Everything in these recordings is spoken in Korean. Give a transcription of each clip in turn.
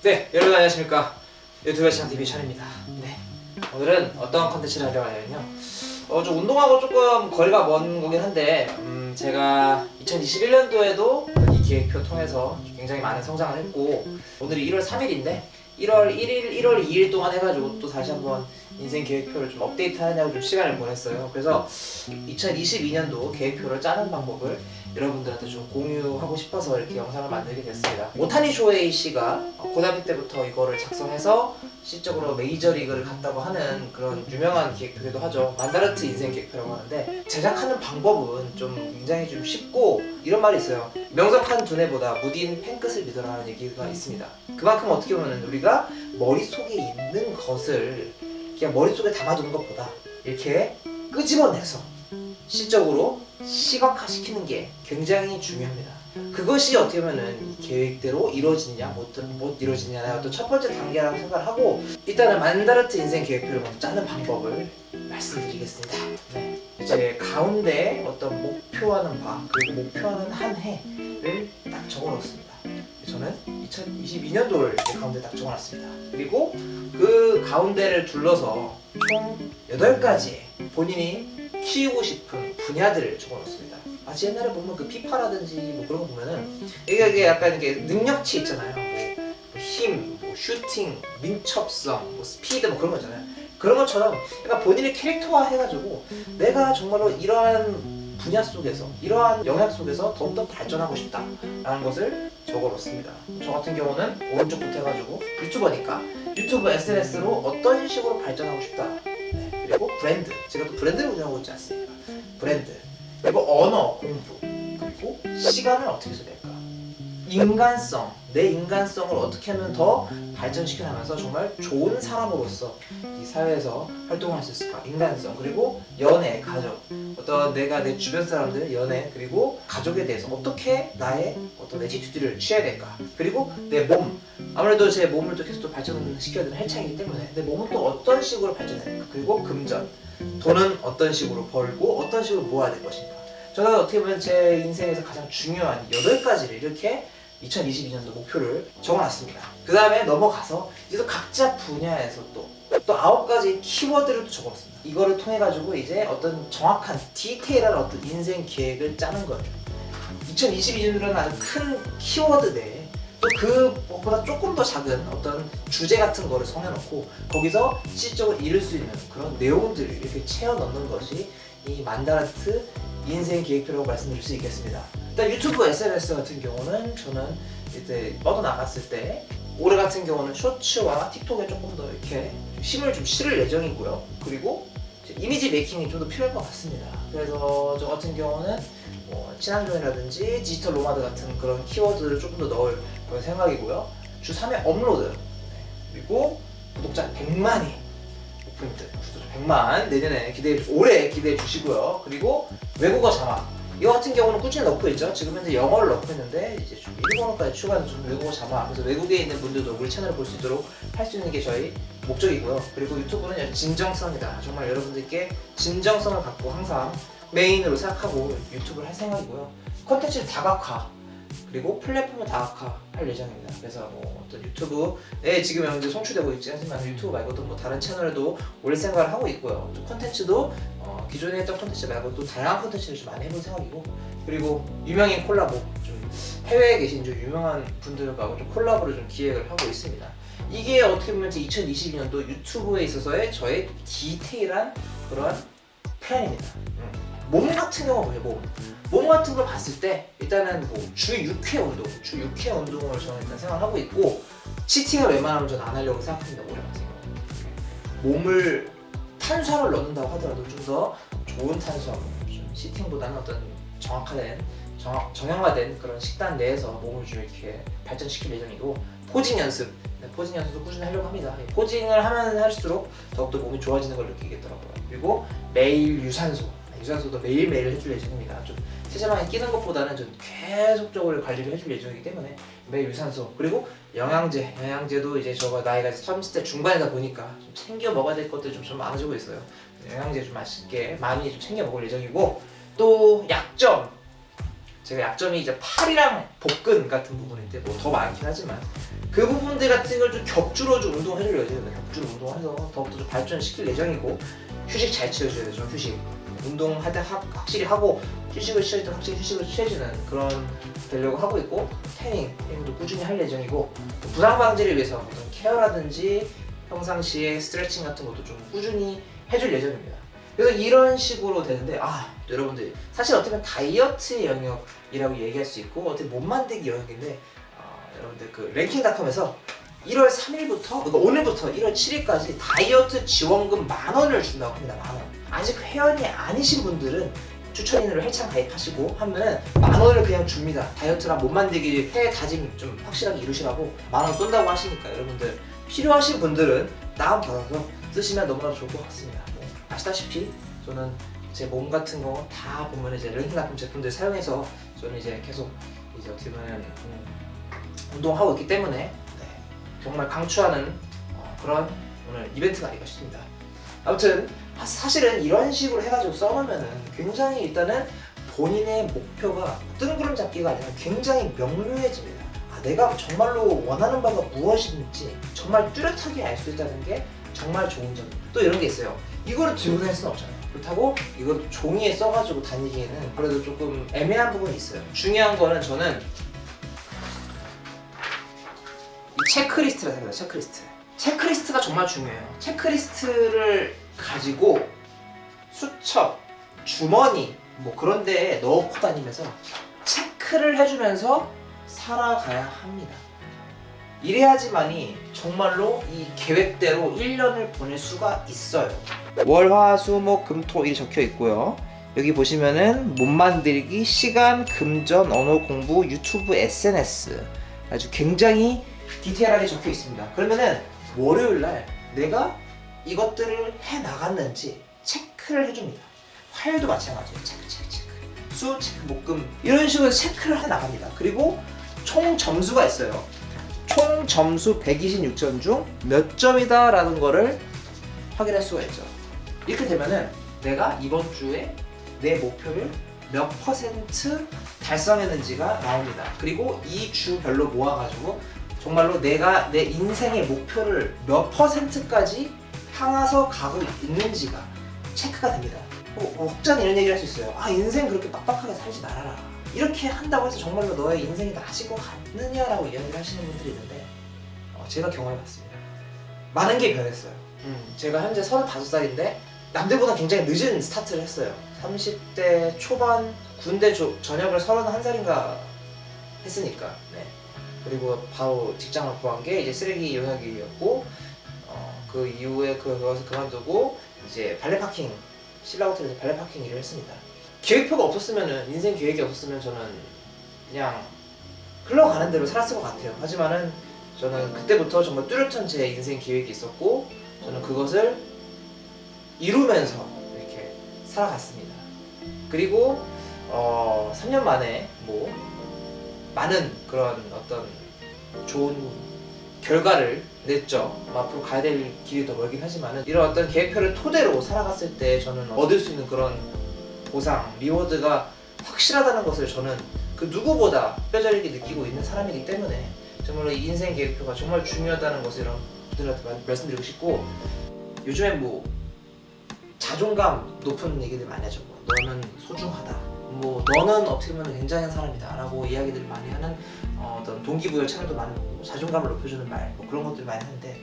네, 여러분 안녕하십니까. 유튜브 시장TV 션입니다. 네, 오늘은 어떤 컨텐츠를 하려고 하냐면요, 좀 운동하고 조금 거리가 먼 거긴 한데 제가 2021년도에도 이 기획표 통해서 굉장히 많은 성장을 했고, 오늘이 1월 3일인데 1월 1일, 1월 2일 동안 해가지고 또 다시 한번 인생 계획표를 좀 업데이트 하느냐고 좀 시간을 보냈어요. 그래서 2022년도 계획표를 짜는 방법을 여러분들한테 좀 공유하고 싶어서 이렇게 영상을 만들게 됐습니다. 오타니 쇼헤이 씨가 고등학교 때부터 이거를 작성해서 실적으로 메이저리그를 갔다고 하는 그런 유명한 계획표기도 하죠. 만다르트 인생 계획표라고 하는데, 제작하는 방법은 좀 굉장히 좀 쉽고, 이런 말이 있어요. 명석한 두뇌보다 무딘 펜끝을 믿어라 하는 얘기가 있습니다. 그만큼 어떻게 보면 우리가 머릿속에 있는 것을 그냥 머릿속에 담아두는 것보다 이렇게 끄집어내서 실적으로 시각화시키는 게 굉장히 중요합니다. 그것이 어떻게 보면은 계획대로 이루어지느냐 못 이루어지느냐의 어떤 첫 번째 단계라고 생각을 하고, 일단은 만다르트 인생 계획표를 먼저 짜는 방법을 말씀드리겠습니다. 네. 이제 가운데 어떤 목표하는 바, 그리고 목표하는 한 해를 딱 적어놓습니다. 저는 2022년도를 가운데 딱 적어놨습니다. 그리고 그 가운데를 둘러서 총 8가지의 본인이 키우고 싶은 분야들을 적어놓습니다. 마치 옛날에 보면 그 피파라든지 뭐 그런 거 보면은 이게 약간 이게 능력치 있잖아요. 뭐 힘, 뭐 슈팅, 민첩성, 뭐 스피드 뭐 그런 거 있잖아요. 그런 것처럼 약간 본인의 캐릭터화 해가지고 내가 정말로 이러한 분야 속에서, 이러한 영역 속에서 더욱더 발전하고 싶다라는 것을 적어놓습니다. 저 같은 경우는 오른쪽부터 해가지고 유튜버니까 유튜브 SNS로 어떤 식으로 발전하고 싶다. 네. 그리고 브랜드, 제가 또 브랜드를 운영하고 있지 않습니까? 브랜드, 그리고 언어 공부, 그리고 시간을 어떻게 써야 될까? 인간성, 내 인간성을 어떻게 하면 더 발전시켜나가면서 정말 좋은 사람으로서 이 사회에서 활동할 수 있을까? 인간성, 그리고 연애, 가족, 어떤 내가 내 주변 사람들, 연애, 그리고 가족에 대해서 어떻게 나의 어떤 애티튜드를 취해야 될까? 그리고 내 몸, 아무래도 제 몸을 또 계속 또 발전시켜야 되는 헬창이기 때문에 내 몸은 또 어떤 식으로 발전해야 될까? 그리고 금전, 돈은 어떤 식으로 벌고 어떤 식으로 모아야 될 것인가? 저는 어떻게 보면 제 인생에서 가장 중요한 8가지를 이렇게 2022년도 목표를 적어놨습니다. 그 다음에 넘어가서 이제 또 각자 분야에서 또 9가지 키워드를 또 적어놨습니다. 이거를 통해 가지고 이제 어떤 정확한 디테일한 어떤 인생 계획을 짜는 거예요. 2022년도라는 아주 큰 키워드 내에 또 그것보다 조금 더 작은 어떤 주제 같은 거를 정해놓고 거기서 실적을 이룰 수 있는 그런 내용들을 이렇게 채워 넣는 것이 이 만다르트 인생 계획표라고 말씀드릴 수 있겠습니다. 일단 유튜브 SNS 같은 경우는 저는 이제 뻗어나갔을 때 올해 같은 경우는 쇼츠와 틱톡에 조금 더 이렇게 힘을 좀 실을 예정이고요. 그리고 이미지 메이킹이 좀 더 필요할 것 같습니다. 그래서 저 같은 경우는 뭐 친환경이라든지 디지털 노마드 같은 그런 키워드를 조금 더 넣을 그런 생각이고요. 주 3회 업로드, 그리고 구독자 100만이 포인트, 구독자 100만 내년에 올해 기대해 주시고요. 그리고 외국어 자막, 이거 같은 경우는 꾸준히 넣고 있죠. 지금 현재 영어를 넣고 있는데 이제 좀 일본어까지 추가해서 좀 외국어 자막, 그래서 외국에 있는 분들도 우리 채널을 볼 수 있도록 할 수 있는 게 저희 목적이고요. 그리고 유튜브는 진정성이다. 정말 여러분들께 진정성을 갖고 항상 메인으로 생각하고 유튜브를 할 생각이고요. 콘텐츠 다각화, 그리고 플랫폼을 다각화할 예정입니다. 그래서 뭐 어떤 유튜브에 지금 현재 송출되고 있지 하지만 유튜브 말고도 뭐 다른 채널에도 올 생각을 하고 있고요. 또 콘텐츠도 기존에 했던 콘텐츠 말고 또 다양한 콘텐츠를 좀 많이 해볼 생각이고, 그리고 유명인 콜라보, 좀 해외에 계신 좀 유명한 분들과 좀 콜라보를 좀 기획을 하고 있습니다. 이게 어떻게 보면 2022년도 유튜브에 있어서의 저의 디테일한 그런 플랜입니다. 몸 같은 경우 보세요. 몸 같은 걸 봤을 때 일단은 뭐 주 6회 운동, 주 6회 운동을 저는 일단 생각하고 있고, 치팅을 웬만하면 저는 안 하려고 생각합니다. 올해 같은 경우 몸을 탄수화물 넣는다고 하더라도 좀 더 좋은 탄수화물, 좀 치팅보다는 어떤 정형화된 그런 식단 내에서 몸을 좀 이렇게 발전시킬 예정이고, 포징 연습, 포징 연습도 꾸준히 하려고 합니다. 포징을 하면 할수록 더욱더 몸이 좋아지는 걸 느끼겠더라고요. 그리고 매일 유산소도 매일매일 해줄 예정입니다. 좀 체지방에 끼는 것보다는 좀 계속적으로 관리를 해줄 예정이기 때문에 매일 유산소, 그리고 영양제도 이제 저가 나이가 30대 중반이다 보니까 좀 챙겨 먹어야 될 것들이 좀 많아지고 있어요. 영양제 좀 맛있게 많이 좀 챙겨 먹을 예정이고, 또 약점, 제가 약점이 이제 팔이랑 복근 같은 부분인데 뭐 더 많긴 하지만 그 부분들 같은 걸 좀 격주로 좀 운동해줄 예정입니다. 격주로 운동해서 더욱더 좀 발전시킬 예정이고, 휴식 잘 취해줘야 되죠. 휴식. 운동할 때 확실히 하고, 휴식을 취할 때 확실히 휴식을 취해주는 그런 되려고 하고 있고, 태닝도 꾸준히 할 예정이고, 부상 방지를 위해서 어떤 케어라든지 평상시에 스트레칭 같은 것도 좀 꾸준히 해줄 예정입니다. 그래서 이런 식으로 되는데, 여러분들 사실 어떻게 보면 다이어트 영역이라고 얘기할 수 있고 어떻게 몸 만들기 영역인데, 여러분들 그 랭킹닷컴에서 1월 3일부터, 그러니까 오늘부터 1월 7일까지 다이어트 지원금 10,000원을 준다고 합니다. 10,000원. 아직 회원이 아니신 분들은 추천인으로 헬창 가입하시고 하면은 10,000원을 그냥 줍니다. 다이어트랑 몸 만들기 해 다짐 좀 확실하게 이루시라고 10,000원 쏜다고 하시니까, 여러분들 필요하신 분들은 다운받아서 쓰시면 너무나 좋을 것 같습니다. 아시다시피 저는 제 몸 같은 거 다 보면 이제 랭킹닷컴 제품들 사용해서 저는 이제 계속 이제 어떻게 보면 운동하고 있기 때문에 정말 강추하는 그런 오늘 이벤트가 아닐까 싶습니다. 아무튼 사실은 이런 식으로 해가지고 써놓으면은 굉장히 일단은 본인의 목표가 뜬구름 잡기가 아니라 굉장히 명료해집니다. 내가 정말로 원하는 바가 무엇인지 정말 뚜렷하게 알 수 있다는 게 정말 좋은 점. 또 이런 게 있어요. 이거를 들고 다닐 수는 없잖아요. 그렇다고 이걸 종이에 써가지고 다니기에는 그래도 조금 애매한 부분이 있어요. 중요한 거는 저는 이 체크리스트라 생각해요. 체크리스트가 정말 중요해요. 체크리스트를 가지고 수첩, 주머니 뭐 그런 데에 넣고 다니면서 체크를 해주면서 살아가야 합니다. 이래야지만이 정말로 이 계획대로 1년을 보낼 수가 있어요. 월, 화, 수, 목, 금, 토 이 적혀 있고요. 여기 보시면은 몸 만들기, 시간, 금전, 언어 공부, 유튜브, SNS 아주 굉장히 디테일하게 적혀 있습니다. 그러면은 월요일날 내가 이것들을 해 나갔는지 체크를 해줍니다. 화요일도 마찬가지예요. 체크. 수, 체크, 목, 금 이런 식으로 체크를 해 나갑니다. 그리고 총 점수가 있어요. 총 점수 126점 중 몇 점이다 라는 거를 확인할 수가 있죠. 이렇게 되면은 내가 이번 주에 내 목표를 몇 퍼센트 달성했는지가 나옵니다. 그리고 이 주별로 모아가지고 정말로 내가 내 인생의 목표를 몇 퍼센트까지 향해서 가고 있는지가 체크가 됩니다. 혹자는 이런 얘기를 할 수 있어요. 인생 그렇게 빡빡하게 살지 말아라. 이렇게 한다고 해서 정말로 너의 인생이 나아질 것 같느냐라고 이야기를 하시는 분들이 있는데, 제가 경험해봤습니다. 많은 게 변했어요. 제가 현재 35살인데 남들보다 굉장히 늦은 스타트를 했어요. 30대 초반 군대 전역을 31살인가 했으니까. 그리고 바로 직장을 구한 게 이제 쓰레기 용역이었고, 그 이후에 그것을 그만두고 이제 발레 파킹, 신라호텔에서 발레 파킹 일을 했습니다. 계획표가 없었으면은, 인생 계획이 없었으면 저는 그냥 흘러가는 대로 살았을 것 같아요. 하지만은 저는 그때부터 정말 뚜렷한 제 인생 계획이 있었고, 저는 그것을 이루면서 이렇게 살아갔습니다. 그리고 3년 만에 뭐 많은 그런 어떤 좋은 결과를 냈죠. 앞으로 가야 될 길이 더 멀긴 하지만은, 이런 어떤 계획표를 토대로 살아갔을 때 저는 얻을 수 있는 그런 보상, 리워드가 확실하다는 것을 저는 그 누구보다 뼈저리게 느끼고 있는 사람이기 때문에 정말로 이 인생 계획표가 정말 중요하다는 것을 여러분들한테 말씀드리고 싶고, 요즘에 뭐 자존감 높은 얘기들 많이 하죠. 너는 소중하다, 뭐 너는 어떻게 보면 굉장한 사람이다 라고 이야기들을 많이 하는 어떤 동기부여 채널도 많고, 자존감을 높여주는 말, 뭐 그런 것들 많이 하는데,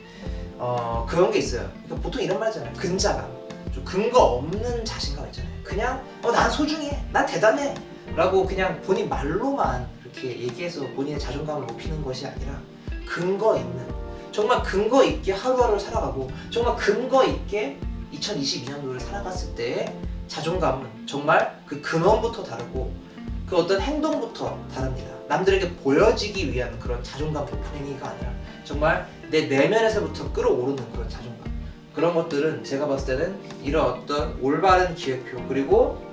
그런 게 있어요. 그러니까 보통 이런 말 하잖아요. 근자감, 좀 근거 없는 자신감 있잖아요. 그냥 난 소중해, 난 대단해 라고 그냥 본인 말로만 이렇게 얘기해서 본인의 자존감을 높이는 것이 아니라, 근거 있는, 정말 근거 있게 하루하루를 살아가고 정말 근거 있게 2022년도를 살아갔을 때의 자존감은 정말 그 근원부터 다르고 그 어떤 행동부터 다릅니다. 남들에게 보여지기 위한 그런 자존감 높은 행위가 아니라 정말 내 내면에서부터 끌어오르는 그런 자존감, 그런 것들은 제가 봤을 때는 이런 어떤 올바른 기획표, 그리고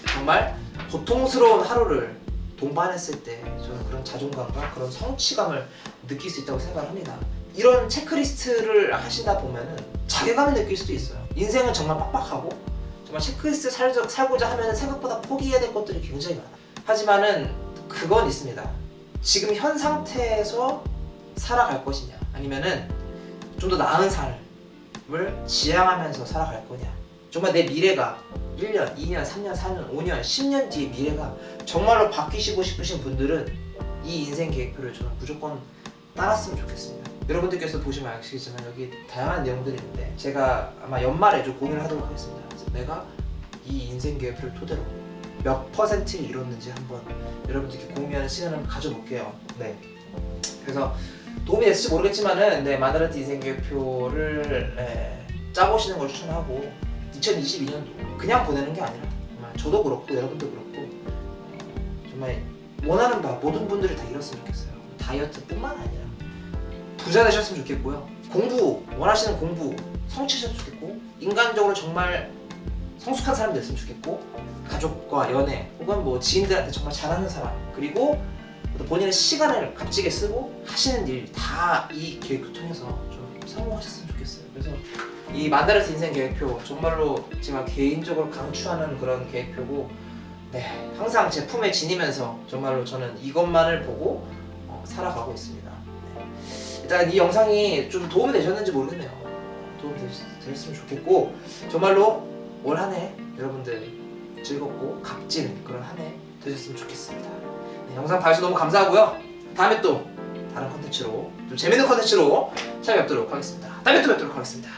정말 고통스러운 하루를 동반했을 때 저는 그런 자존감과 그런 성취감을 느낄 수 있다고 생각을 합니다. 이런 체크리스트를 하시다 보면은 자괴감을 느낄 수도 있어요. 인생은 정말 빡빡하고 정말 체크리스트 살고자 하면 생각보다 포기해야 될 것들이 굉장히 많아요. 하지만은 그건 있습니다. 지금 현 상태에서 살아갈 것이냐, 아니면은 좀 더 나은 삶을 지향하면서 살아갈 거냐. 정말 내 미래가 1년, 2년, 3년, 4년, 5년, 10년 뒤의 미래가 정말로 바뀌시고 싶으신 분들은 이 인생 계획표를 저는 무조건 따랐으면 좋겠습니다. 여러분들께서 보시면 아시겠지만 여기 다양한 내용들이 있는데 제가 아마 연말에 좀 고민을 하도록 하겠습니다. 그래서 내가 이 인생 계획표를 토대로 몇 퍼센트를 이뤘는지 한번 여러분들께 공유하는 시간을 가져볼게요. 네. 그래서 도움이 됐을지 모르겠지만은 마다르트 인생 계획표를 짜보시는 걸 추천하고 2022년도 그냥 보내는 게 아니라 정말 저도 그렇고 여러분도 그렇고 정말 원하는 바 모든 분들이 다 이뤘으면 좋겠어요. 다이어트뿐만 아니라 부자 되셨으면 좋겠고요. 공부 원하시는 공부 성취하셨으면 좋겠고 인간적으로 정말 성숙한 사람이 됐으면 좋겠고 가족과 연애 혹은 뭐 지인들한테 정말 잘하는 사람 그리고 본인의 시간을 값지게 쓰고 하시는 일 다 이 계획표 통해서 좀 성공하셨으면 좋겠어요. 그래서 이 만다르트 인생 계획표 정말로 제가 개인적으로 강추하는 그런 계획표고 항상 제 품에 지니면서 정말로 저는 이것만을 보고 살아가고 있습니다. 일단 이 영상이 좀 도움이 되셨는지 모르겠네요. 도움이 되셨으면 좋겠고 정말로 올 한 해 여러분들 즐겁고 값진 그런 한 해 되셨으면 좋겠습니다. 영상 봐주셔서 너무 감사하고요. 다음에 또 다른 컨텐츠로 좀 재밌는 컨텐츠로 찾아뵙도록 하겠습니다. 다음에 또 뵙도록 하겠습니다.